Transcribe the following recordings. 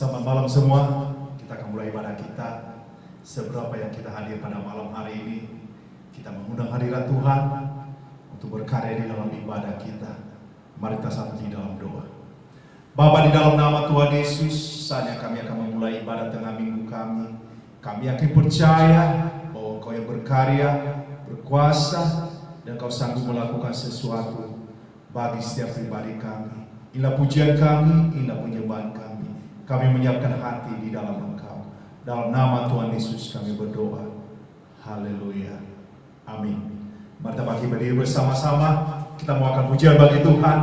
Selamat malam semua. Kita akan mulai ibadah kita. Seberapa yang kita hadir pada malam hari ini, kita mengundang hadirat Tuhan untuk berkarya di dalam ibadah kita. Mari kita satu di dalam doa. Bapa, di dalam nama Tuhan Yesus, saatnya kami akan memulai ibadah tengah minggu kami. Kami yakin percaya bahwa Kau yang berkarya, berkuasa, dan Kau sanggup melakukan sesuatu bagi setiap pribadi kami. Inilah pujian kami, inilah penyembahan kami. Kami menyiapkan hati di dalam Engkau. Dalam nama Tuhan Yesus kami berdoa. Haleluya. Amin. Mari kita bagi berdiri bersama-sama. Kita mau pujian bagi Tuhan.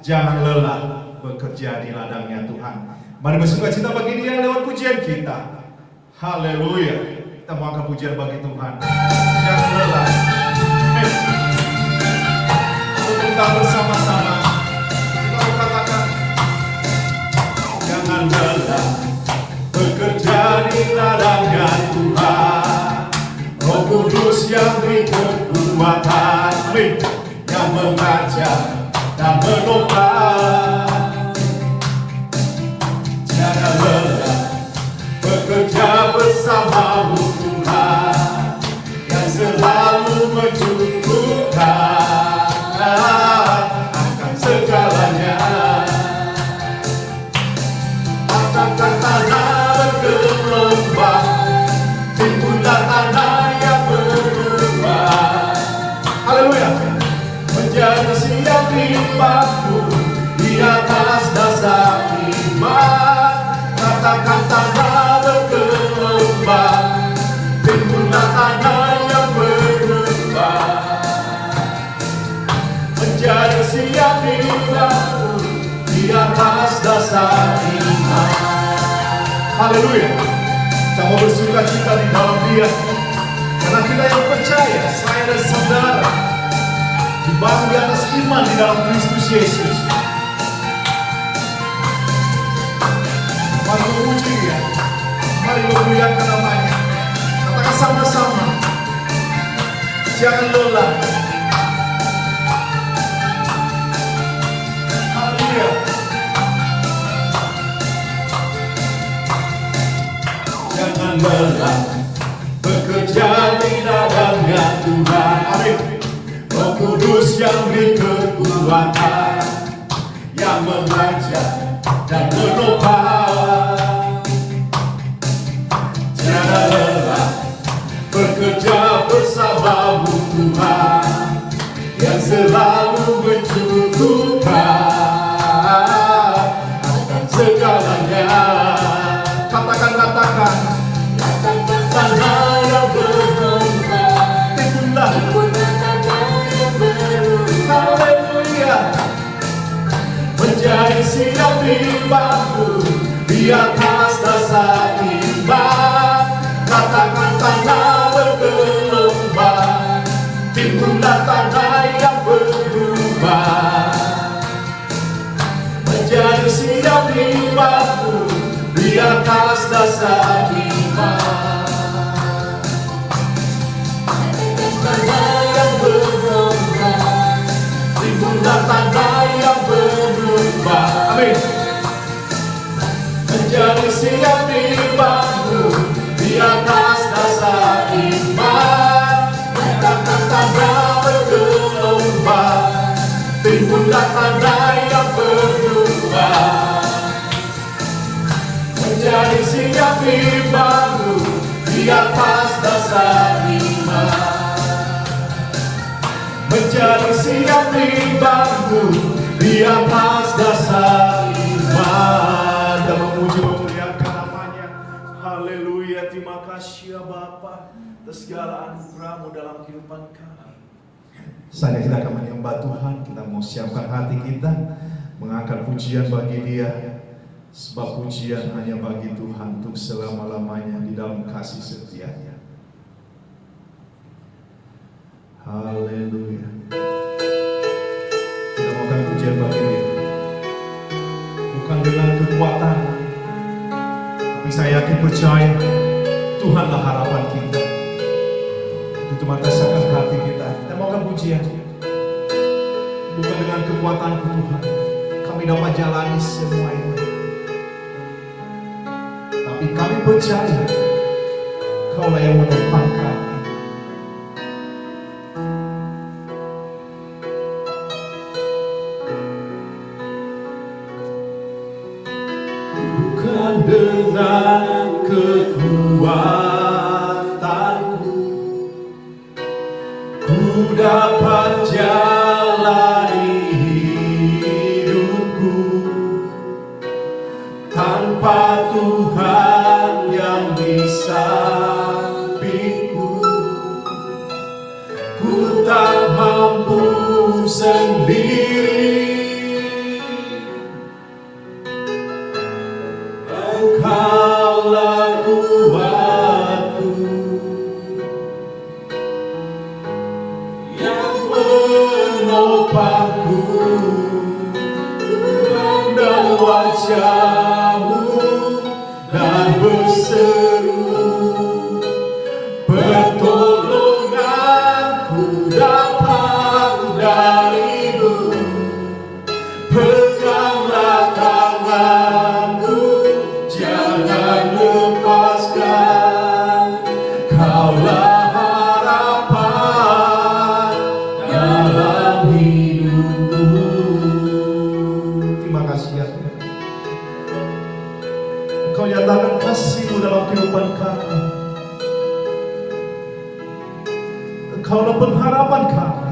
Jangan lelah bekerja di ladangnya Tuhan. Mari bersuka cita bagi Dia lewat pujian kita. Haleluya. Kita mau pujian bagi Tuhan. Jangan lelah. Amin. Kita bersama-sama. Kita mau katakan, jangan lelah bekerja di ladangnya Tuhan. Roh Kudus yang beri kekuatan, amin, yang mengajar dan menopang. Jangan lelah bekerja bersamamu Tuhan, yang selalu mencukupkan akan segalanya. Akan tanah bergelombang, timbullah tanah yang berubah. Haleluya. Menjadi siap dibangun di atas dasar iman. Katakan tanah bergelombang, timbullah tanah yang berubah. Menjadi siap dibangun di atas dasar iman. Haleluya. Kita mau bersuka cita di dalam Dia, karena kita yang percaya, saya dan saudara dibangun di atas iman di dalam Kristus Yesus. Mari memuji Dia, mari memuliakan namanya. Katakan sama-sama, jangan lelah. Haleluya. Jangan lelah bekerja di ladangnya Tuhan, amin. Roh Kudus yang beri kekuatan, yang mengajar dan menopang. Jangan lelah bekerja bersamamu Tuhan, yang selalu mencukupkan akan segalanya. Katakan, tanah yang bergelombang, timbullah tanah yang berubah. Haleluya. Menjadi siap dibangun di atas dasar iman. Katakan tanah bergelombang, timbullah tanah yang berubah. Menjadi siap dibangun di atas dasar iman. Tanah yang bergelombang, timbullah tanah yang berubah. Amin. Menjadi siap dibangun di atas dasar iman. Katakan tanah bergelombang, timbullah tanah yang berubah. Menjadi siap dibangun di atas dasar iman. Menjadi siap dibangun di atas dasar iman. Dan memuji memuliakan namanya. Haleluya. Terima kasih ya Bapa atas segala anugerah-Mu dalam kehidupan kami. Saatnya kita akan menyembah Tuhan. Kita mau siapkan hati kita, mengangkat pujian bagi Dia. Sebab pujian hanya bagi Tuhan untuk selama-lamanya di dalam kasih setia-Nya. Haleluya. Kita maukan pujian bagi Dia, bukan dengan kekuatan, tapi saya yakin percaya Tuhanlah harapan kita. Itu merasakan hati kita. Kita maukan pujian, bukan dengan kekuatan Tuhan kami dapat jalani semua ini. Tapi kami percaya Kaulah yang menopang kami. Bukan dengan kekuatanku ku dapat jalani hidupku, tanpa Tuhan yang di sampingku ku tak mampu sendiri. Engkaulah kuatku yang menopangku, memandang wajah-Mu dan berseru, pertolonganku datang dari-Mu. Peganglah tanganku, jangan lepaskan. Kaulah harapan dalam hidupku. Terima kasih ya Tuhan. Engkau nyatakan kasih-Mu dalam kehidupan kami. Engkaulah pengharapan kami.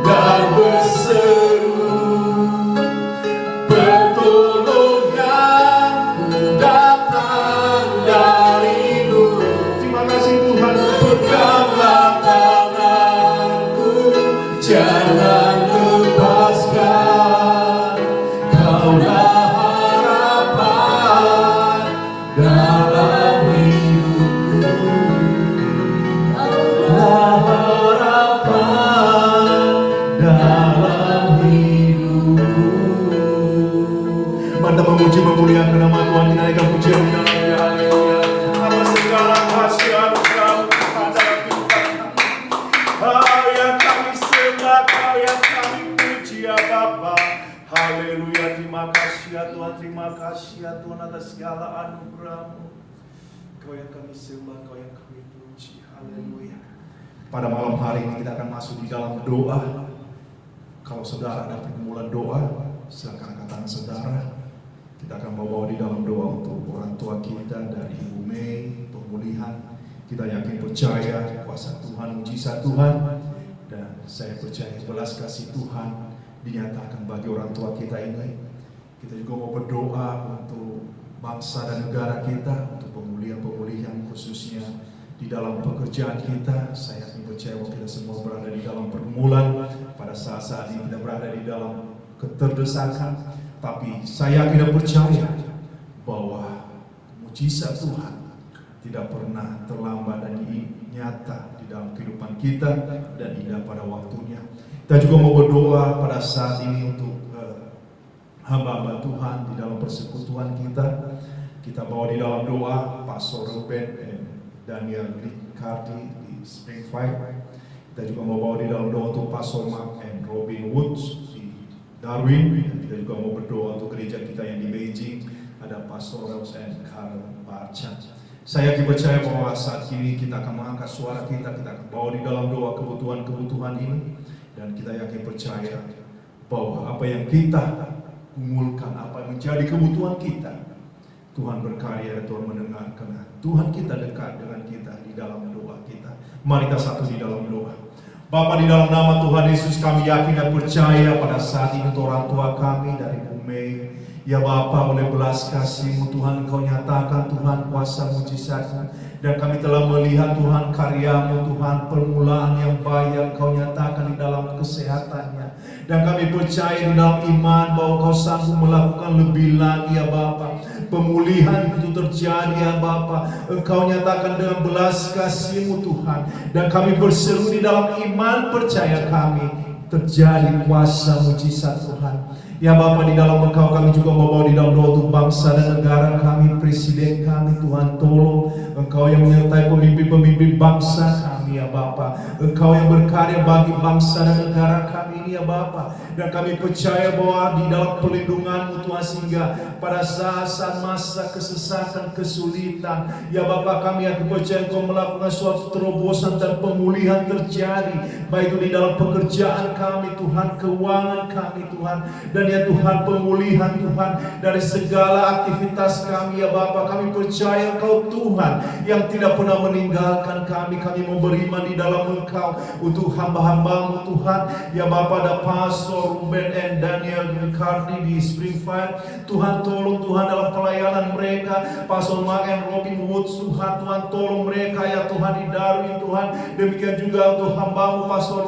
Dan berseru, pertolonganku datang dari-Mu. Terima kasih Tuhan. Peganglah tanganku, jangan lepaskan. Kaulah harapan dalam hidupku. Kaulah harapan dalam hidupku. Mari kita memuji memuliakan nama Tuhan, menaikkan pujian di dalamnya. Haleluya. Apa segala kasih anugerah Tuhan dalam kehidupan kami. Kau yang kami sembah, Kau yang kami puji ya Bapa. Haleluya. Terima kasih ya Tuhan, terima kasih ya Tuhan atas segala anugerah-Mu. Kau yang kami sembah, Kau yang kami puji. Haleluya. Pada malam hari ini kita akan masuk di dalam doa. Kalau saudara ada pergumulan doa, silakan angkat tangan saudara. Kita akan bawa di dalam doa untuk orang tua kita dari Ibu Mei, pemulihan. Kita yakin percaya kuasa Tuhan, mujizat Tuhan, dan saya percaya belas kasih Tuhan dinyatakan bagi orang tua kita ini. Kita juga mau berdoa untuk bangsa dan negara kita, untuk pemulihan khususnya di dalam pekerjaan kita. Saya yakin percaya bahwa kita semua berada di dalam pergumulan. Pada saat-saat ini kita berada di dalam keterdesakan, tapi saya yakin dan percaya bahwa mujizat Tuhan tidak pernah terlambat dan nyata di dalam kehidupan kita dan indah pada waktunya. Kita juga mau berdoa pada saat ini untuk hamba-hamba Tuhan di dalam persekutuan kita. Kita bawa di dalam doa Pastor Ruben Daniel Ricardi di Springfield. Kita juga mau bawa di dalam doa untuk Pastor Mark and Robin Woods di Darwin. Dan kita juga mau berdoa untuk gereja kita yang di Beijing. Ada Pastor Rose and Karen Barca. Saya percaya bahwa saat ini kita akan mengangkat suara kita akan bawa di dalam doa kebutuhan-kebutuhan ini. Dan kita yakin percaya bahwa apa yang kita gumulkan, apa yang menjadi kebutuhan kita, Tuhan berkarya dan Tuhan mendengarkan. Tuhan kita dekat dengan kita di dalam doa kita. Mari kita satu di dalam doa. Bapa, di dalam nama Tuhan Yesus kami yakin dan percaya pada saat ini untuk orang tua kami dari Bumi. Ya Bapa, oleh belas kasih-Mu Tuhan Engkau nyatakan Tuhan kuasa mujizat-Mu. Dan kami telah melihat Tuhan karya-Mu Tuhan, permulaan yang baik yang Engkau nyatakan di dalam kesehatannya. Dan kami percaya di dalam iman bahwa Engkau sanggup melakukan lebih lagi ya Bapa. Pemulihan itu terjadi ya Bapa. Engkau nyatakan dengan belas kasih-Mu Tuhan. Dan kami berseru di dalam iman percaya kami terjadi kuasa mujizat Tuhan. Ya Bapa, di dalam Engkau kami juga membawa di dalam doa untuk bangsa dan negara kami, presiden kami, Tuhan tolong Engkau yang menyertai pemimpin-pemimpin bangsa kami ya Bapa. Engkau yang berkarya bagi bangsa dan negara kami ini ya Bapa. Dan kami percaya bahwa di dalam perlindungan-Mu Tuhan, sehingga pada saat masa kesesakan, kesulitan ya Bapa, kami akan percaya Engkau melakukan suatu terobosan dan pemulihan terjadi, baik itu di dalam pekerjaan kami Tuhan, keuangan kami Tuhan, dan ya Tuhan pemulihan Tuhan dari segala aktivitas kami ya Bapa. Kami percaya Engkau Tuhan yang tidak pernah meninggalkan kami. Kami memberi iman di dalam Engkau untuk hamba-hamba-Mu Tuhan ya Bapa. Ada Pastor Ruben and Daniel Ricardi di Springfield, Tuhan tolong Tuhan dalam pelayanan mereka. Pastor Mark and Robin Woods Tuhan tolong mereka ya Tuhan di Darwin Tuhan. Demikian juga untuk hamba-Mu Pastor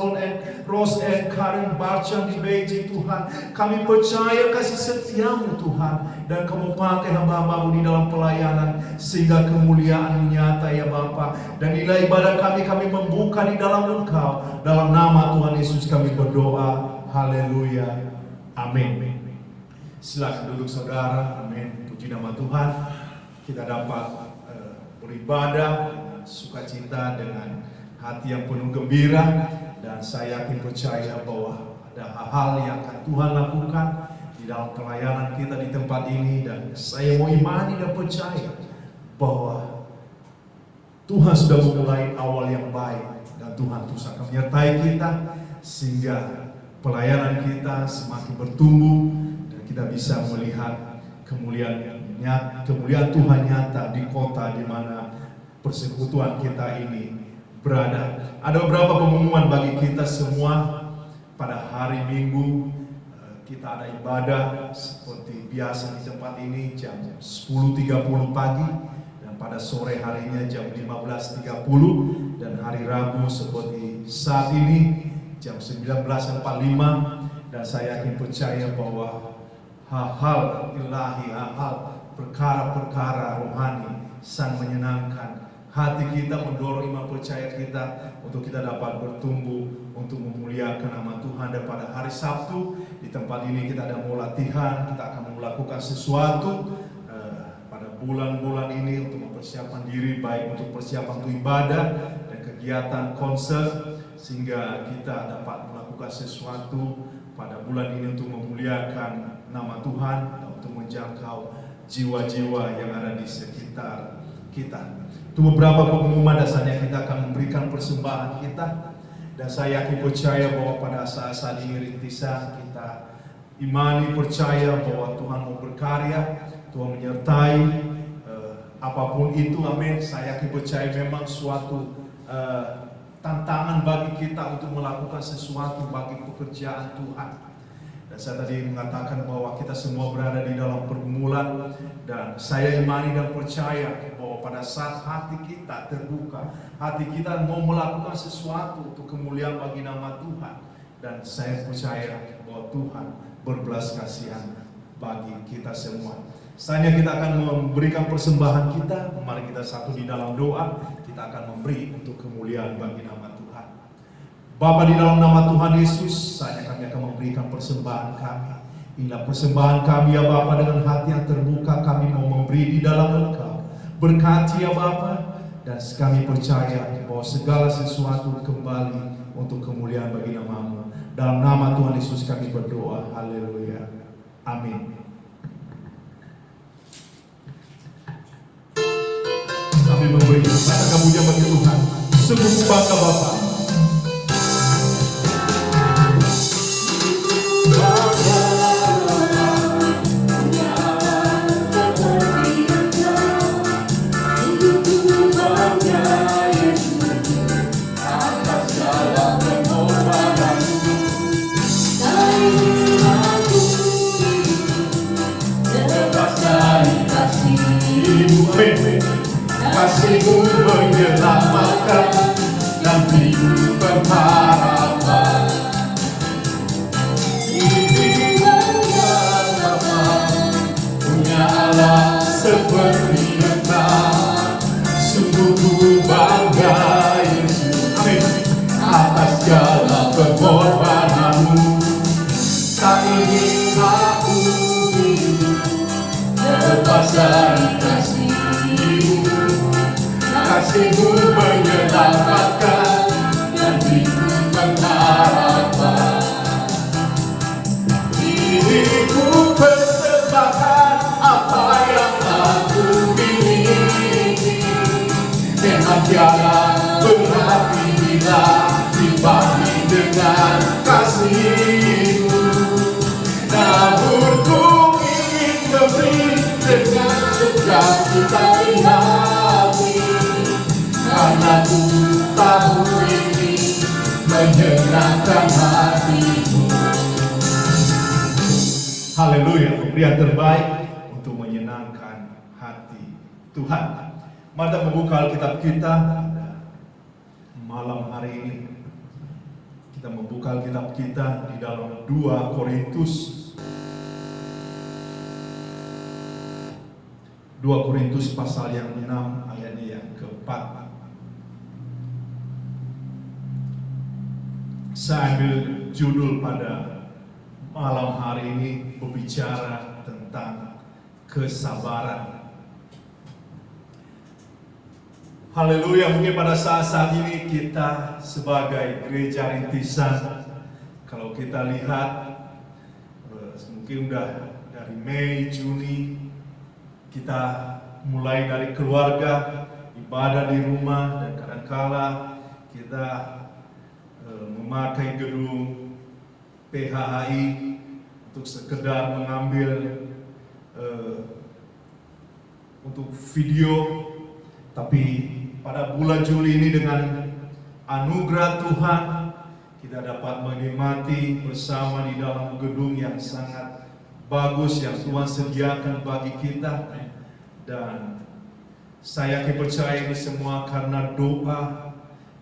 Rose and Karen Barca di Beijing Tuhan. Kami percaya kasih setia-Mu Tuhan, dan Kamu pakai hamba-hamba-Mu di dalam pelayanan sehingga kemuliaan nyata ya Bapa. Dan nilai ibadah kami membuka di dalam Engkau. Dalam nama Tuhan Yesus kami berdoa. Haleluya. Amin. Silakan duduk saudara. Amin. Puji nama Tuhan. Kita dapat beribadah dengan sukacita, dengan hati yang penuh gembira. Dan saya yakin percaya bahwa ada hal-hal yang akan Tuhan lakukan di dalam pelayanan kita di tempat ini. Dan saya mau imani dan percaya bahwa Tuhan sudah memulai awal yang baik, dan Tuhan terus akan menyertai kita sehingga pelayanan kita semakin bertumbuh dan kita bisa melihat kemuliaan Tuhan nyata di kota di mana persekutuan kita ini berada. Ada beberapa pengumuman bagi kita semua. Pada hari Minggu kita ada ibadah seperti biasa di tempat ini jam 10.30 pagi, dan pada sore harinya jam 15.30, dan hari Rabu seperti saat ini jam 19.45. Dan saya yakin percaya bahwa hal-hal ilahi, hal-hal perkara-perkara rohani sangat menyenangkan hati kita, mendorong iman percaya kita untuk kita dapat bertumbuh untuk memuliakan nama Tuhan. Dan pada hari Sabtu di tempat ini kita ada mau latihan, kita akan melakukan sesuatu pada bulan-bulan ini untuk mempersiapkan diri, baik untuk persiapan untuk ibadah dan kegiatan konser, sehingga kita dapat melakukan sesuatu pada bulan ini untuk memuliakan nama Tuhan dan untuk menjangkau jiwa-jiwa yang ada di sekitar kita. Itu beberapa pengumuman. Dasarnya kita akan memberikan persembahan kita, dan saya yakin percaya bahwa pada saat-saat ini rintisan kita imani percaya bahwa Tuhan mau berkarya, Tuhan menyertai apapun itu. Amin. Saya yakin percaya memang suatu tantangan bagi kita untuk melakukan sesuatu bagi pekerjaan Tuhan. Dan saya tadi mengatakan bahwa kita semua berada di dalam pergumulan, dan saya imani dan percaya bahwa pada saat hati kita terbuka, hati kita mau melakukan sesuatu untuk kemuliaan bagi nama Tuhan, dan saya percaya bahwa Tuhan berbelas kasihan bagi kita semua. Selanjutnya kita akan memberikan persembahan kita. Mari kita satu di dalam doa. Kita akan memberi untuk kemuliaan bagi nama Tuhan. Bapa, di dalam nama Tuhan Yesus, saatnya kami akan memberikan persembahan kami. Inilah persembahan kami ya Bapa, dengan hati yang terbuka kami mau memberi di dalam Engkau. Berkati ya Bapa, dan kami percaya bahwa segala sesuatu kembali untuk kemuliaan bagi nama-Mu. Dalam nama Tuhan Yesus kami berdoa. Haleluya. Amin. Kami memberi kata kamu-Nya bagi Tuhan. Sungguh bangga Bapa. Kasih-Mu menyelamatkan dan hidup berharapan. Ini Bapa punya Allah seperti Engkau. Sungguh ku bangga Yesus, amin, atas segala pengorbanan-Mu. Tak ingin aku hidup lepas dari kasih-Mu. Kasih-Mu menyelamatkan dan hidup berharapan. Diriku persembahkan apa yang aku miliki, memang tiada berarti bila dibanding dengan kasih-Mu. Namun ku ingin memberi dengan sukacita di hati, karena ku tahu ini menyenangkan hati-Mu. Haleluya, pemberian terbaik untuk menyenangkan hati Tuhan. Mari kita membuka Alkitab kita malam hari ini. Kita membuka Alkitab kita di dalam 2 Korintus 2 Korintus pasal yang 6 ayatnya yang ke-4. Saya ambil judul pada malam hari ini berbicara tentang kesabaran. Haleluya, mungkin pada saat-saat ini kita sebagai gereja rintisan, kalau kita lihat mungkin udah dari Mei, Juni, kita mulai dari keluarga, ibadah di rumah, dan kadangkala kita memakai gedung PHHI untuk sekedar mengambil untuk video. Tapi pada bulan Juli ini dengan anugerah Tuhan, kita dapat menikmati bersama di dalam gedung yang sangat bagus yang Tuhan sediakan bagi kita. Dan saya percaya ini semua karena doa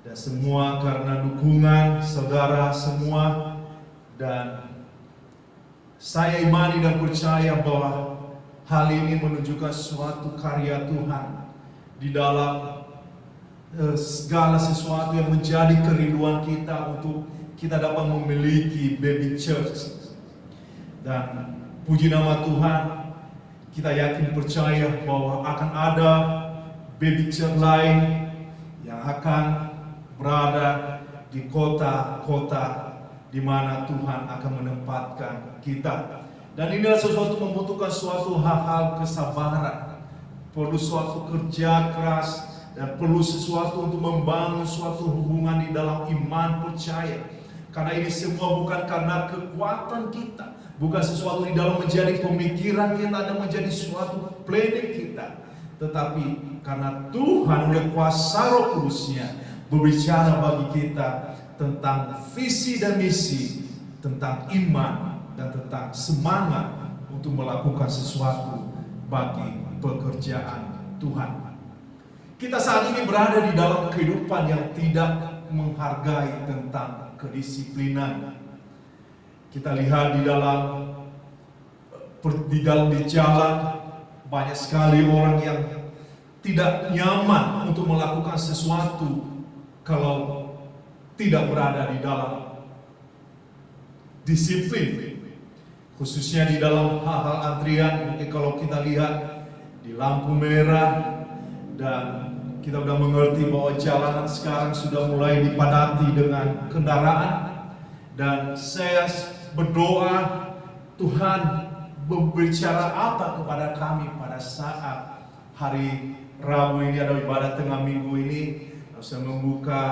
dan semua karena dukungan saudara semua. Dan saya imani dan percaya bahwa hal ini menunjukkan suatu karya Tuhan di dalam segala sesuatu yang menjadi kerinduan kita untuk kita dapat memiliki baby church. Dan puji nama Tuhan, kita yakin percaya bahwa akan ada baby church lain yang akan berada di kota-kota di mana Tuhan akan menempatkan kita. Dan inilah sesuatu membutuhkan suatu hal-hal kesabaran, perlu suatu kerja keras, dan perlu sesuatu untuk membangun suatu hubungan di dalam iman percaya. Karena ini semua bukan karena kekuatan kita, bukan sesuatu di dalam menjadi pemikiran kita dan menjadi suatu planning kita, tetapi karena Tuhan oleh kuasa Roh Kudus-Nya berbicara bagi kita tentang visi dan misi, tentang iman dan tentang semangat untuk melakukan sesuatu bagi pekerjaan Tuhan. Kita saat ini berada di dalam kehidupan yang tidak menghargai tentang kedisiplinan. Kita lihat di jalan banyak sekali orang yang tidak nyaman untuk melakukan sesuatu kalau tidak berada di dalam disiplin, khususnya di dalam hal-hal antrian. Mungkin kalau kita lihat di lampu merah, dan kita sudah mengerti bahwa jalanan sekarang sudah mulai dipadati dengan kendaraan. Dan saya berdoa Tuhan berbicara apa kepada kami pada saat hari Rabu ini, ada ibadah tengah minggu ini. Saya membuka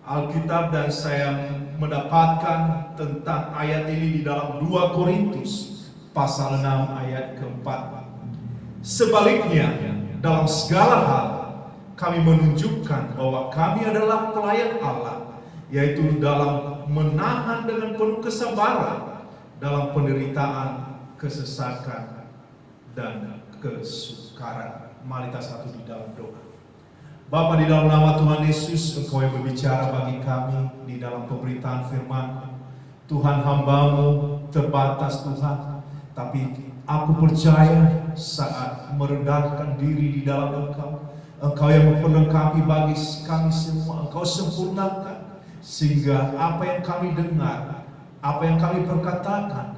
Alkitab dan saya mendapatkan tentang ayat ini di dalam 2 Korintus pasal 6 ayat keempat. Sebaliknya, dalam segala hal kami menunjukkan bahwa kami adalah pelayan Allah, yaitu dalam menahan dengan penuh kesabaran dalam penderitaan, kesesakan, dan kesukaran. Mari kita satu di dalam doa. Bapa, di dalam nama Tuhan Yesus, Engkau yang berbicara bagi kami di dalam pemberitaan firman. Tuhan, hamba-Mu terbatas Tuhan, tapi aku percaya saat merendahkan diri di dalam Engkau, Engkau yang memperlengkapi bagi kami semua, Engkau sempurnakan, sehingga apa yang kami dengar, apa yang kami perkatakan,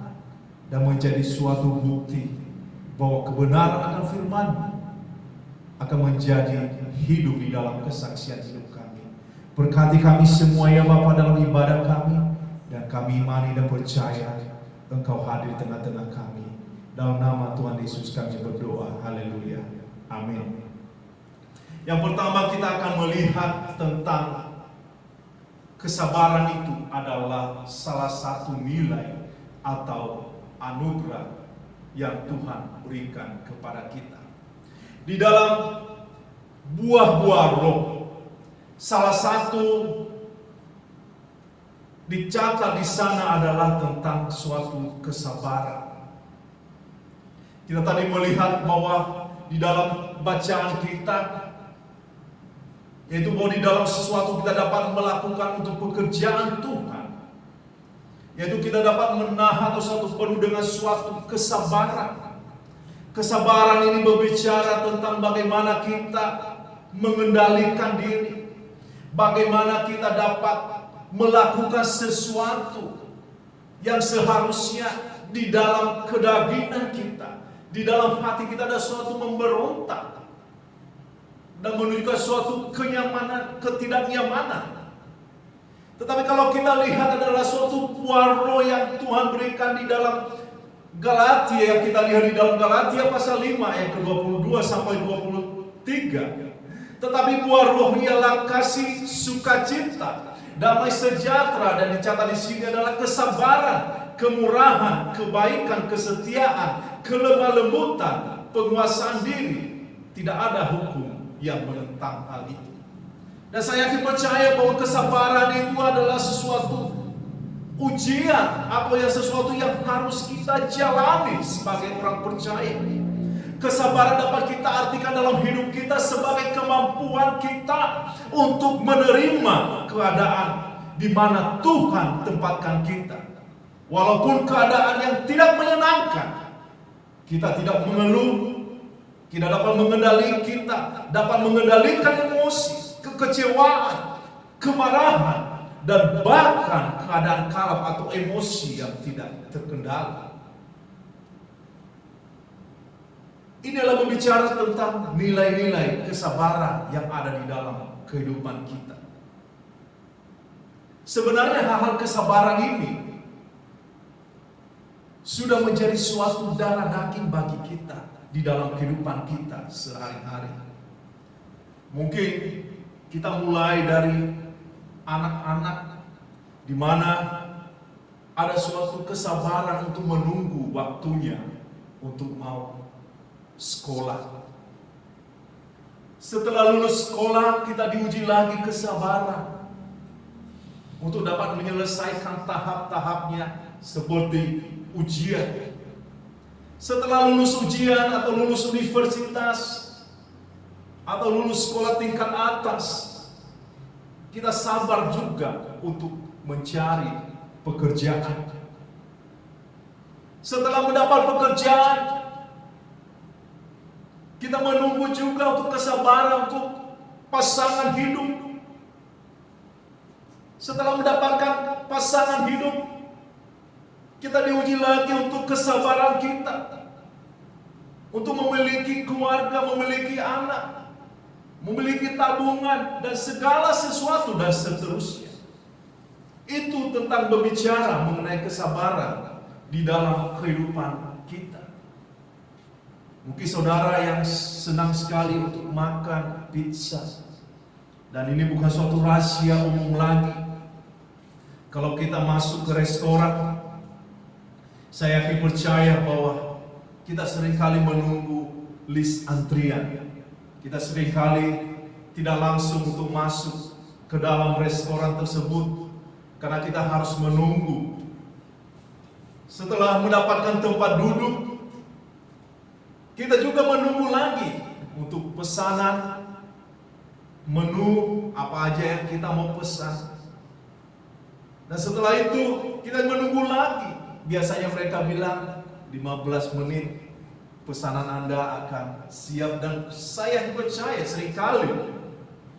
dan menjadi suatu bukti bahwa kebenaran akan firman-Mu akan menjadi hidup di dalam kesaksian hidup kami. Berkati kami semua ya Bapa dalam ibadah kami, dan kami imani dan percaya Engkau hadir tengah-tengah kami. Dalam nama Tuhan Yesus kami berdoa. Haleluya. Amin. Yang pertama kita akan melihat tentang kesabaran itu adalah salah satu nilai atau anugerah yang Tuhan berikan kepada kita. Di dalam buah-buah roh, salah satu dicatat di sana adalah tentang suatu kesabaran. Kita tadi melihat bahwa di dalam bacaan kita, yaitu bahwa di dalam sesuatu kita dapat melakukan untuk pekerjaan Tuhan, yaitu kita dapat menahan sesuatu penuh dengan suatu kesabaran. Kesabaran ini berbicara tentang bagaimana kita mengendalikan diri, bagaimana kita dapat melakukan sesuatu yang seharusnya di dalam kedagingan kita, di dalam hati kita ada suatu memberontak dan menunjukkan suatu kenyamanan, ketidaknyamanan. Tetapi kalau kita lihat adalah suatu buah roh yang Tuhan berikan di dalam Galatia, yang kita lihat di dalam Galatia pasal 5 ayat ke-22 sampai 23. Tetapi buah roh ialah kasih, sukacita, damai sejahtera, dan dicatat di sini adalah kesabaran, kemurahan, kebaikan, kesetiaan, kelemah lembutan, penguasaan diri. Tidak ada hukum yang menentang hal itu. Dan saya yakin percaya bahwa kesabaran itu adalah sesuatu ujian atau sesuatu yang harus kita jalani sebagai orang percaya. Kesabaran dapat kita artikan dalam hidup kita sebagai kemampuan kita untuk menerima keadaan di mana Tuhan tempatkan kita. Walaupun keadaan yang tidak menyenangkan, kita tidak mengeluh, kita dapat mengendalikan emosi, kekecewaan, kemarahan, dan bahkan keadaan kalap atau emosi yang tidak terkendali. Ini adalah berbicara tentang nilai-nilai kesabaran yang ada di dalam kehidupan kita. Sebenarnya hal-hal kesabaran ini sudah menjadi suatu darah daging bagi kita di dalam kehidupan kita sehari-hari. Mungkin kita mulai dari anak-anak, di mana ada suatu kesabaran untuk menunggu waktunya untuk mau sekolah. Setelah lulus sekolah, kita diuji lagi kesabaran untuk dapat menyelesaikan tahap-tahapnya seperti ujian. Setelah lulus ujian atau lulus universitas atau lulus sekolah tingkat atas, kita sabar juga untuk mencari pekerjaan. Setelah mendapat pekerjaan, kita menunggu juga untuk kesabaran untuk pasangan hidup. Setelah mendapatkan pasangan hidup, kita diuji lagi untuk kesabaran kita untuk memiliki keluarga, memiliki anak, memiliki tabungan, dan segala sesuatu dan seterusnya. Itu tentang berbicara mengenai kesabaran di dalam kehidupan kita. Mungkin saudara yang senang sekali untuk makan pizza. Dan ini bukan suatu rahasia umum lagi. Kalau kita masuk ke restoran, saya yakin percaya bahwa kita seringkali menunggu list antrian. Kita seringkali tidak langsung untuk masuk ke dalam restoran tersebut karena kita harus menunggu. Setelah mendapatkan tempat duduk, kita juga menunggu lagi untuk pesanan menu apa aja yang kita mau pesan. Dan setelah itu kita menunggu lagi. Biasanya mereka bilang 15 menit pesanan Anda akan siap, dan saya percaya seringkali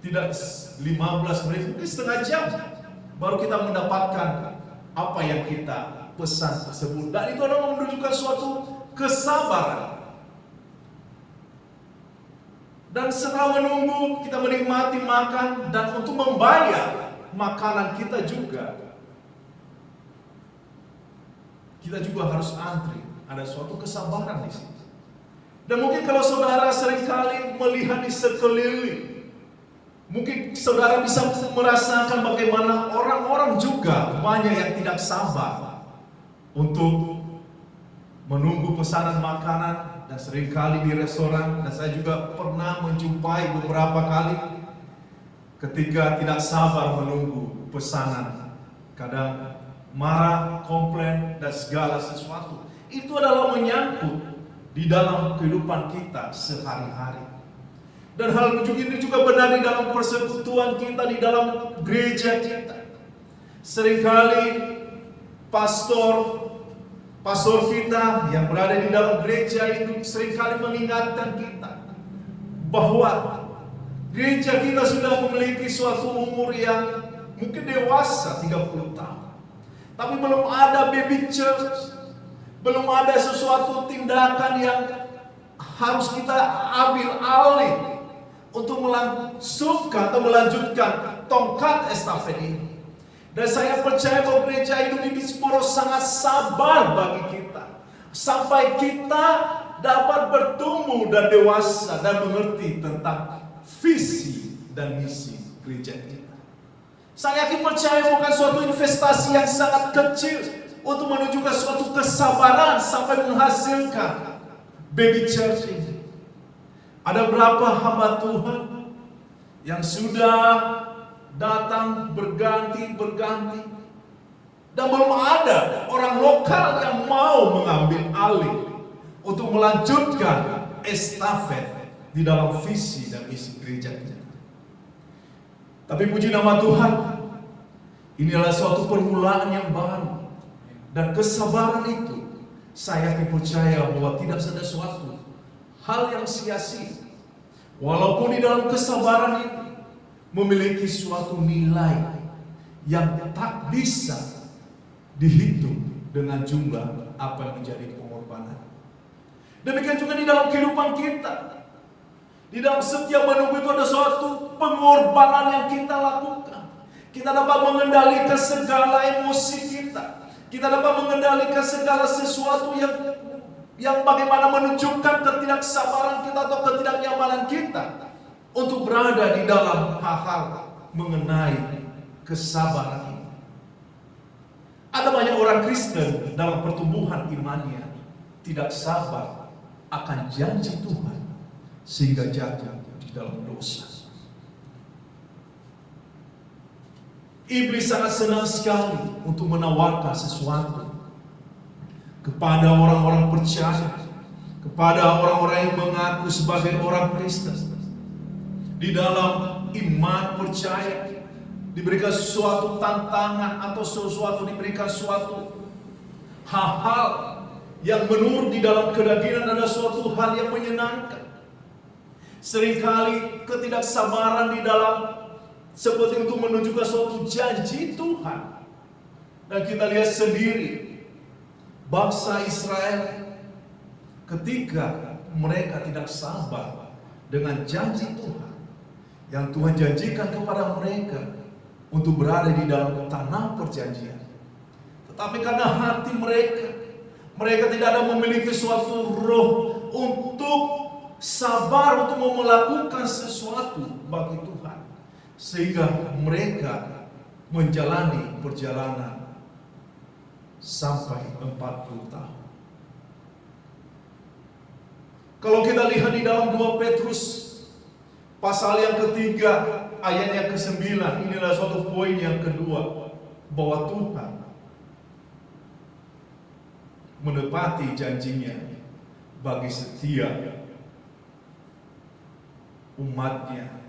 tidak 15 menit, mungkin setengah jam baru kita mendapatkan apa yang kita pesan tersebut. Dan itu adalah menunjukkan suatu kesabaran. Dan setelah menunggu, kita menikmati makan, dan untuk membayar makanan kita juga harus antri. Ada suatu kesabaran di situ. Dan mungkin kalau saudara seringkali melihat di sekeliling, mungkin saudara bisa merasakan bagaimana orang-orang juga banyak yang tidak sabar untuk menunggu pesanan makanan. Dan seringkali di restoran, dan saya juga pernah menjumpai beberapa kali ketika tidak sabar menunggu pesanan, kadang marah, komplain, dan segala sesuatu. Itu adalah menyangkut di dalam kehidupan kita sehari-hari. Dan hal ini juga benar di dalam persekutuan kita, di dalam gereja kita. Seringkali pastor kita yang berada di dalam gereja itu seringkali mengingatkan kita bahwa gereja kita sudah memiliki suatu umur yang mungkin dewasa 30 tahun. Tapi belum ada baby church, belum ada sesuatu tindakan yang harus kita ambil alih untuk melangsungkan atau melanjutkan tongkat estafet ini. Dan saya percaya bahwa gereja hidup di Bisporo sangat sabar bagi kita, sampai kita dapat bertumbuh dan dewasa dan mengerti tentang visi dan misi gereja kita. Saya yakin percaya bukan suatu investasi yang sangat kecil untuk menunjukkan suatu kesabaran sampai menghasilkan baby church ini. Ada berapa hamba Tuhan yang sudah datang berganti dan belum ada orang lokal yang mau mengambil alih untuk melanjutkan estafet di dalam visi dan misi gereja kita. Tapi puji nama Tuhan, ini adalah suatu permulaan yang baru, dan kesabaran itu saya percaya bahwa tidak ada suatu hal yang sia-sia. Walaupun di dalam kesabaran itu memiliki suatu nilai yang tak bisa dihitung dengan jumlah apa yang menjadi pengorbanan. Demikian juga di dalam kehidupan kita. Di dalam setiap menunggu itu ada suatu pengorbanan yang kita lakukan. Kita dapat mengendalikan segala emosi kita. Kita dapat mengendalikan segala sesuatu yang bagaimana menunjukkan ketidaksabaran kita atau ketidaknyamanan kita untuk berada di dalam hal-hal mengenai kesabaran ini. Ada banyak orang Kristen dalam pertumbuhan imannya tidak sabar akan janji Tuhan sehingga jatuh di dalam dosa. Iblis sangat senang sekali untuk menawarkan sesuatu kepada orang-orang percaya, kepada orang-orang yang mengaku sebagai orang Kristen. Di dalam iman percaya diberikan suatu tantangan atau sesuatu, diberikan suatu hal-hal yang menurut di dalam kedagingan adalah suatu hal yang menyenangkan. Seringkali ketidaksabaran di dalam seperti itu menunjukkan suatu janji Tuhan. Dan kita lihat sendiri bangsa Israel ketika mereka tidak sabar dengan janji Tuhan yang Tuhan janjikan kepada mereka untuk berada di dalam tanah perjanjian. Tetapi karena hati mereka tidak ada memiliki suatu roh untuk sabar untuk melakukan sesuatu bagi Tuhan, sehingga mereka menjalani perjalanan sampai 40 tahun. Kalau kita lihat di dalam 2 Petrus pasal yang ketiga ayat yang ke-9, inilah suatu poin yang kedua, bahwa Tuhan menepati janjinya bagi setiap umatnya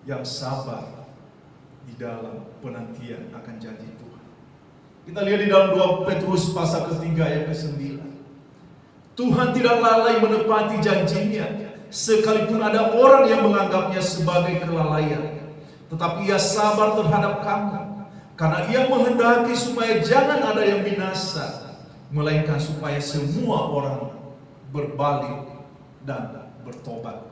yang sabar di dalam penantian akan janji Tuhan. Kita lihat di dalam 2 Petrus pasal ketiga ayat ke-9. Tuhan tidak lalai menepati janjinya, sekalipun ada orang yang menganggapnya sebagai kelalaian. Tetapi Ia sabar terhadap kamu, karena Ia menghendaki supaya jangan ada yang binasa, melainkan supaya semua orang berbalik dan bertobat.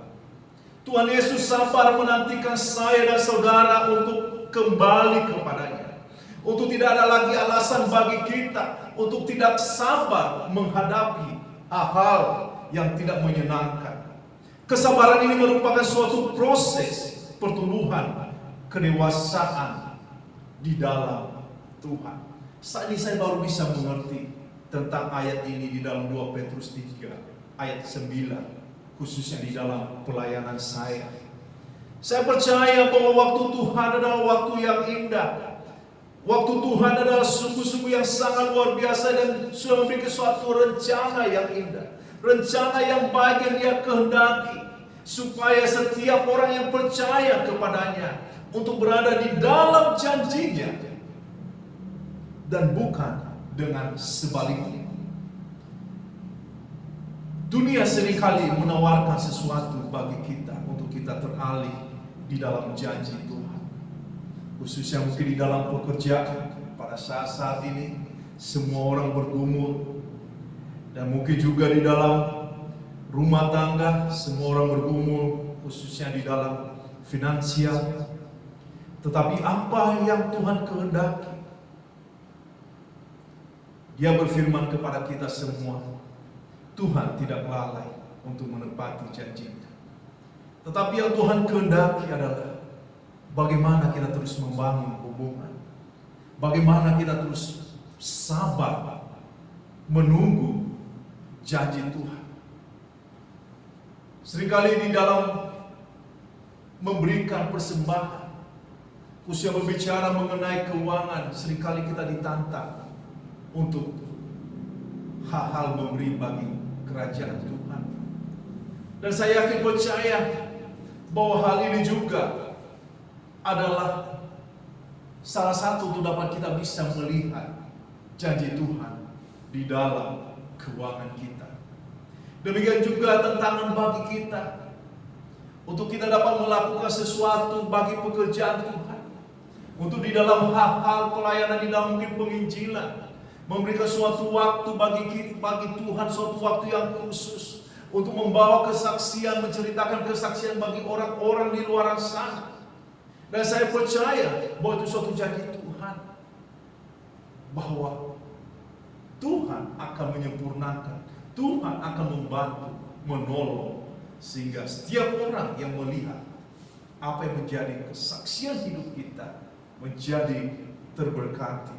Tuhan Yesus sabar menantikan saya dan saudara untuk kembali kepadanya. Untuk tidak ada lagi alasan bagi kita untuk tidak sabar menghadapi hal yang tidak menyenangkan. Kesabaran ini merupakan suatu proses pertumbuhan kedewasaan di dalam Tuhan. Saat ini saya baru bisa mengerti tentang ayat ini di dalam 2 Petrus 3 ayat 9, khususnya di dalam pelayanan saya. Saya percaya bahwa waktu Tuhan adalah waktu yang indah. Waktu Tuhan adalah sungguh-sungguh yang sangat luar biasa dan sudah memiliki suatu rencana yang indah. Rencana yang baik yang Dia kehendaki, supaya setiap orang yang percaya kepadanya untuk berada di dalam janjinya dan bukan dengan sebaliknya. Dunia seringkali menawarkan sesuatu bagi kita untuk kita teralih di dalam janji Tuhan. Khususnya mungkin di dalam pekerjaan pada saat-saat ini semua orang bergumul, dan mungkin juga di dalam rumah tangga semua orang bergumul, khususnya di dalam finansial. Tetapi apa yang Tuhan kehendaki? Dia berfirman kepada kita semua, Tuhan tidak lalai untuk menepati janjinya. Tetapi yang Tuhan kehendaki adalah bagaimana kita terus membangun hubungan, bagaimana kita terus sabar menunggu janji Tuhan. Seringkali di dalam memberikan persembahan, khususnya berbicara mengenai keuangan, seringkali kita ditantang untuk hal-hal memberi bagi kerajaan Tuhan. Dan saya yakin percaya bahwa hal ini juga adalah salah satu untuk dapat kita bisa melihat janji Tuhan di dalam keuangan kita. Demikian juga tantangan bagi kita untuk kita dapat melakukan sesuatu bagi pekerjaan Tuhan. Untuk di dalam hal-hal pelayanan, di dalam mungkin penginjilan, memberikan suatu waktu bagi Tuhan, suatu waktu yang khusus untuk membawa kesaksian, menceritakan kesaksian bagi orang-orang di luar sana. Dan saya percaya bahwa itu suatu janji Tuhan, bahwa Tuhan akan menyempurnakan, Tuhan akan membantu, menolong, sehingga setiap orang yang melihat apa yang menjadi kesaksian hidup kita menjadi terberkati.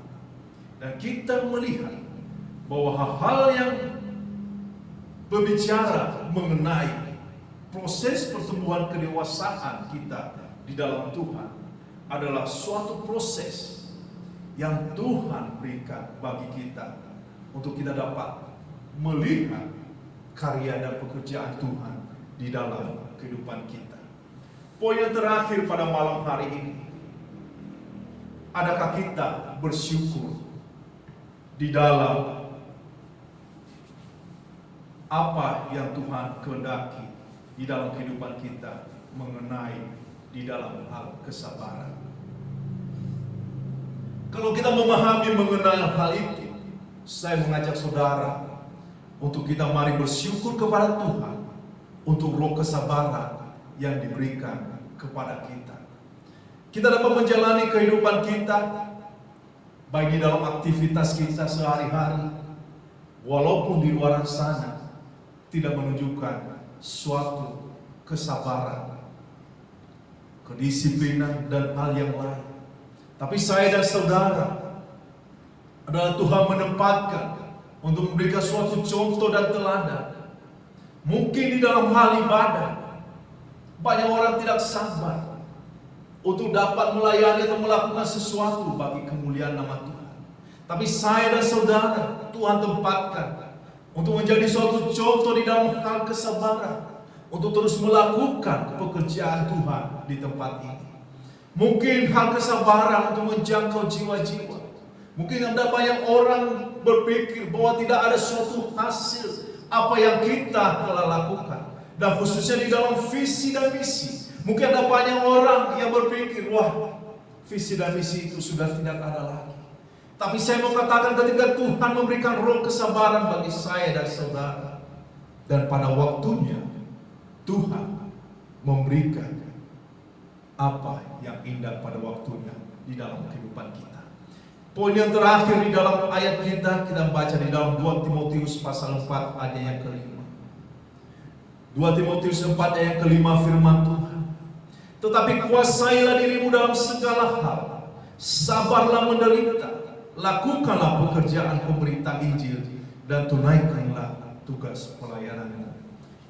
Dan kita melihat bahwa hal-hal yang berbicara mengenai proses pertumbuhan kedewasaan kita di dalam Tuhan adalah suatu proses yang Tuhan berikan bagi kita untuk kita dapat melihat karya dan pekerjaan Tuhan di dalam kehidupan kita. Poin yang terakhir pada malam hari ini, adakah kita bersyukur di dalam apa yang Tuhan kehendaki di dalam kehidupan kita mengenai di dalam hal kesabaran? Kalau kita memahami mengenai hal itu, saya mengajak saudara untuk kita mari bersyukur kepada Tuhan untuk roh kesabaran yang diberikan kepada kita. Kita dapat menjalani kehidupan kita baik di dalam aktivitas kita sehari-hari, walaupun di luar sana tidak menunjukkan suatu kesabaran, kedisiplinan, dan hal yang lain. Tapi saya dan saudara adalah Tuhan menempatkan untuk memberikan suatu contoh dan teladan. Mungkin di dalam hal ibadah, banyak orang tidak sabar untuk dapat melayani atau melakukan sesuatu bagi kemuliaan nama Tuhan. Tapi saya dan saudara Tuhan tempatkan untuk menjadi suatu contoh di dalam hal kesabaran, untuk terus melakukan pekerjaan Tuhan di tempat ini. Mungkin hal kesabaran untuk menjangkau jiwa-jiwa. Mungkin ada banyak orang berpikir bahwa tidak ada suatu hasil apa yang kita telah lakukan, dan khususnya di dalam visi dan misi. Mungkin ada banyak orang yang berpikir, wah, visi dan misi itu sudah tidak ada lagi. Tapi saya mau katakan, ketika Tuhan memberikan roh kesabaran bagi saya dan saudara, dan pada waktunya Tuhan memberikan apa yang indah pada waktunya di dalam kehidupan kita. Poin yang terakhir di dalam ayat kita baca di dalam 2 Timotius pasal 4 ayat yang kelima. 2 Timotius 4 ayat yang kelima, firman Tuhan, tetapi kuasailah dirimu dalam segala hal, sabarlah menderita, lakukanlah pekerjaan pemberita Injil, dan tunaikanlah tugas pelayananmu.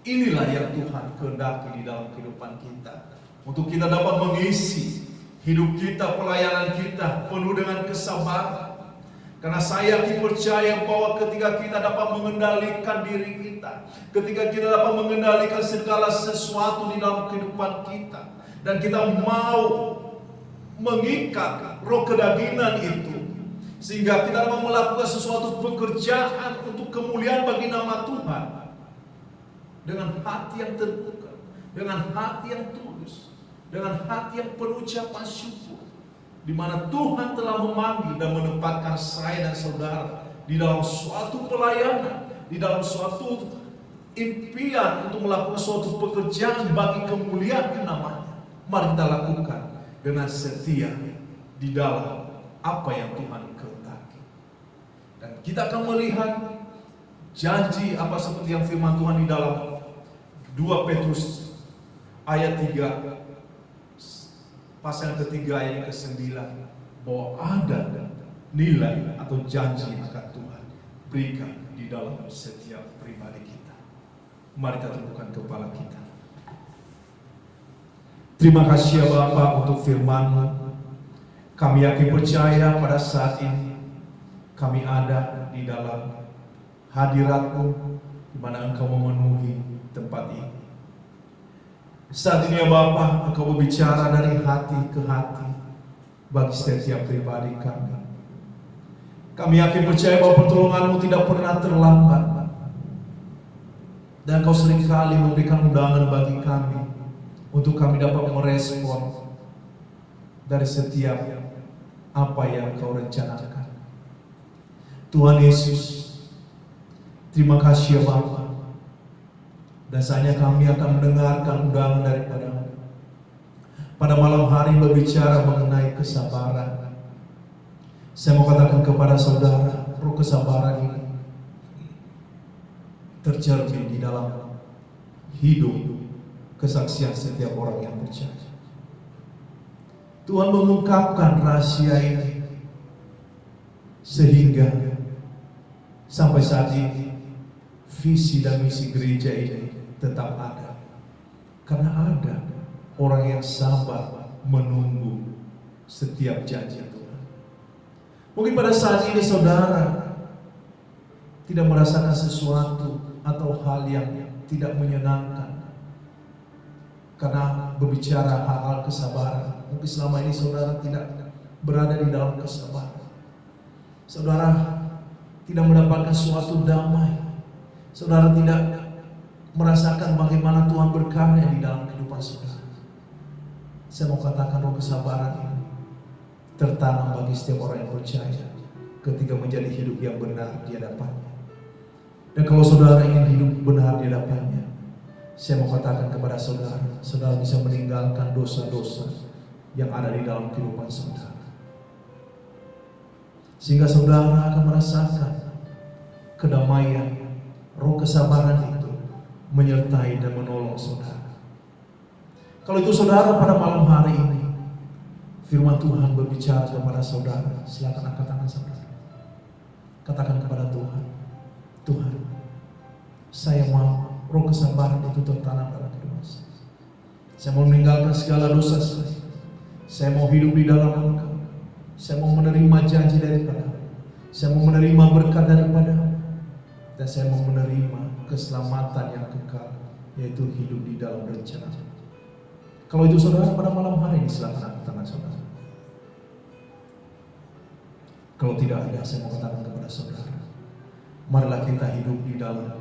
Inilah yang Tuhan kehendaki di dalam kehidupan kita, untuk kita dapat mengisi hidup kita, pelayanan kita penuh dengan kesabaran. Karena saya yakin percaya bahwa ketika kita dapat mengendalikan diri kita, ketika kita dapat mengendalikan segala sesuatu di dalam kehidupan kita, dan kita mau mengikat roh kedagingan itu, sehingga kita dapat melakukan sesuatu pekerjaan untuk kemuliaan bagi nama Tuhan, dengan hati yang terbuka, dengan hati yang tulus, dengan hati yang penuh ucapan syukur, di mana Tuhan telah memanggil dan menempatkan saya dan saudara di dalam suatu pelayanan, di dalam suatu impian untuk melakukan suatu pekerjaan bagi kemuliaan namanya. Mari kita lakukan dengan setia di dalam apa yang Tuhan kehendaki. Dan kita akan melihat janji apa seperti yang firman Tuhan di dalam 2 Petrus ayat 3 pasal ketiga ayat ke-9, bahwa ada nilai atau janji akan Tuhan berikan di dalam setiap pribadi kita. Mari kita tundukkan kepala kita. Terima kasih ya Bapa untuk firman-Mu. Kami yakin percaya pada saat ini kami ada di dalam hadirat-Mu, di mana Engkau memenuhi tempat ini. Saat ini ya Bapa, Engkau berbicara dari hati ke hati bagi setiap pribadi kami. Kami yakin percaya bahwa pertolongan-Mu tidak pernah terlambat, dan Engkau seringkali memberikan undangan bagi kami untuk kami dapat merespon dari setiap apa yang Engkau rencanakan. Tuhan Yesus, terima kasih ya Bapa. Dan saatnya kami akan mendengarkan undangan daripada-Mu. Pada malam hari berbicara mengenai kesabaran. Saya mau katakan kepada saudara, roh kesabaran ini tercermin di dalam hidup kesaksian setiap orang yang percaya. Tuhan mengungkapkan rahasia ini sehingga sampai saat ini visi dan misi gereja ini tetap ada, karena ada orang yang sabar menunggu setiap janji Tuhan. Mungkin pada saat ini saudara tidak merasakan sesuatu atau hal yang tidak menyenangkan karena berbicara hal-hal kesabaran. Mungkin selama ini saudara tidak berada di dalam kesabaran. Saudara tidak mendapatkan suatu damai. Saudara tidak merasakan bagaimana Tuhan berkarya di dalam kehidupan saudara. Saya mau katakan roh kesabaran ini tertanam bagi setiap orang yang percaya ketika menjadi hidup yang benar di hadapannya. Dan kalau saudara ingin hidup benar di hadapannya, saya mau katakan kepada saudara, saudara bisa meninggalkan dosa-dosa yang ada di dalam kehidupan saudara, sehingga saudara akan merasakan kedamaian, roh kesabaran itu menyertai dan menolong saudara. Kalau itu saudara, pada malam hari ini firman Tuhan berbicara kepada saudara, silakan angkat tangan saudara. Katakan kepada Tuhan, Tuhan, saya mau roh kesabaran itu tertanam dalam hidup saya. Saya mau meninggalkan segala dosa saya. Saya mau hidup di dalam Engkau. Saya mau menerima janji daripada, saya mau menerima berkat daripada, dan saya mau menerima keselamatan yang kekal, yaitu hidup di dalam rencana. Kalau itu saudara, pada malam hari ini silakan angkat tangan saudara. Kalau tidak ada, saya mau katakan kepada saudara, marilah kita hidup di dalam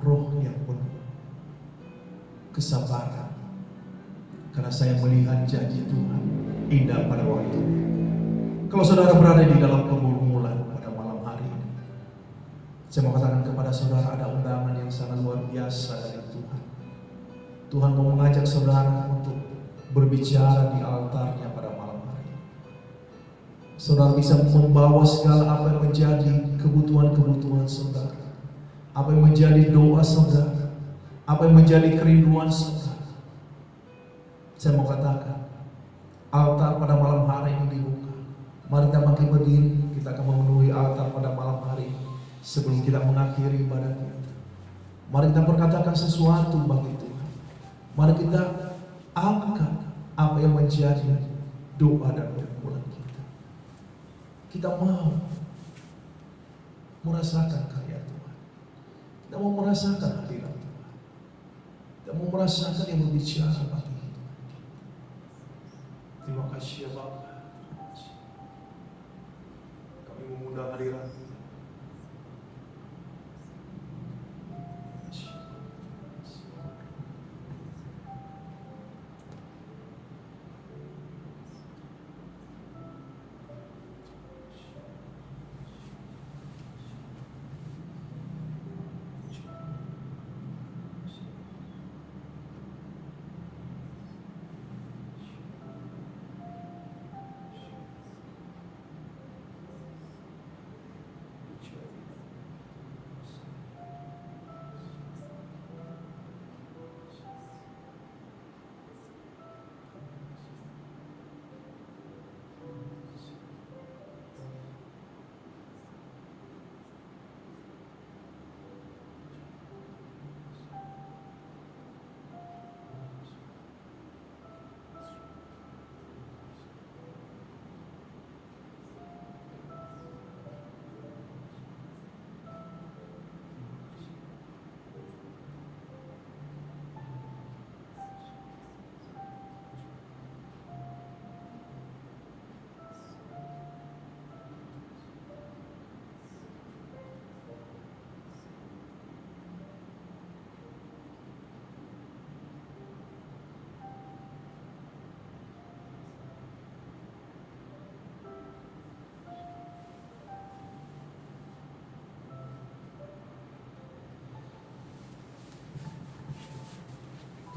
roh yang penuh kesabaran, karena saya melihat janji Tuhan indah pada waktu. Kalau saudara berada di dalam pergumulan pada malam hari ini, saya mau katakan kepada saudara, ada undangan yang sangat luar biasa dari Tuhan. Tuhan mau mengajak saudara untuk berbicara di altarnya pada malam hari ini. Saudara bisa membawa segala apa yang menjadi kebutuhan-kebutuhan saudara, apa yang menjadi doa saudara, apa yang menjadi kerinduan saudara. Saya mau katakan, altar pada malam hari ini dibuka. Mari kita bangkit berdiri, kita akan memenuhi altar pada malam hari ini. Sebelum kita mengakhiri ibadah kita, mari kita berkatakan sesuatu bagi Tuhan. Mari kita angkat apa yang menjadi doa dan pergumulan kita. Kita mau merasakan karya Tuhan. Kita mau merasakan hadirat Tuhan. Kita mau merasakan yang berbicara bagi hidup. Terima kasih ya Bapa. Kami mengundang hadirat.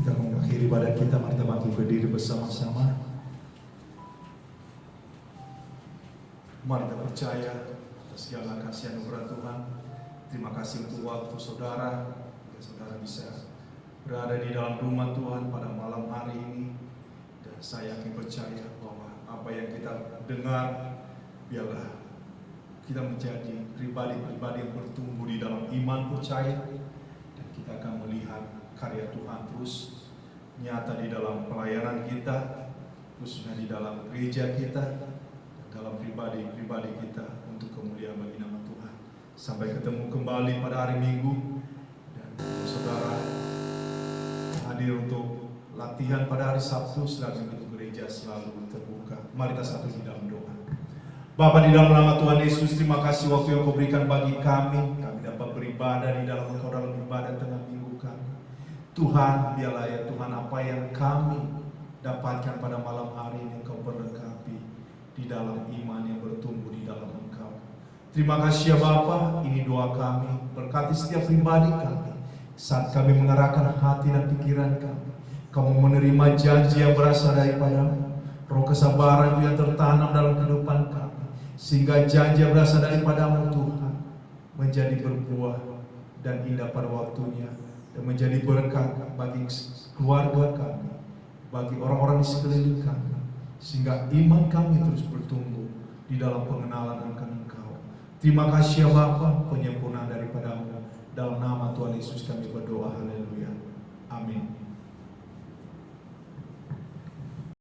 Kita akan mengakhiri ibadah kita, mari kita bangkit berdiri bersama-sama. Mari kita percaya atas segala kasih anugerah Tuhan. Terima kasih untuk waktu saudara, saudara bisa berada di dalam rumah Tuhan pada malam hari ini. Dan saya yakin percaya bahwa apa yang kita dengar, biarlah kita menjadi pribadi-pribadi yang bertumbuh di dalam iman percaya, dan kita akan melihat karya Tuhan terus nyata di dalam pelayanan kita, khususnya di dalam gereja kita, dan dalam pribadi-pribadi kita, untuk kemuliaan bagi nama Tuhan. Sampai ketemu kembali pada hari Minggu, dan saudara hadir untuk latihan pada hari Sabtu, selagi pintu gereja selalu terbuka. Mari kita satu di dalam doa. Bapa, di dalam nama Tuhan Yesus, terima kasih waktu yang Kau berikan bagi kami. Kami dapat beribadah di dalam Engkau, dalam ibadah tengah minggu kami. Tuhan, biarlah ya Tuhan, apa yang kami dapatkan pada malam hari ini Engkau berlengkapi di dalam iman yang bertumbuh di dalam Engkau. Terima kasih ya Bapa, ini doa kami. Berkati setiap pribadi kami saat kami mengarahkan hati dan pikiran kami. Kamu menerima janji yang berasal daripada-Mu. Roh kesabaran yang tertanam dalam kehidupan kami, sehingga janji yang berasal daripada-Mu Tuhan menjadi berbuah, dan indah pada waktunya, dan menjadi berkat bagi keluarga kami, bagi orang-orang di sekeliling kami, sehingga iman kami terus bertumbuh di dalam pengenalan akan Engkau. Terima kasih ya Bapa, penyempurnaan daripadamu. Dalam nama Tuhan Yesus kami berdoa, haleluya, amin.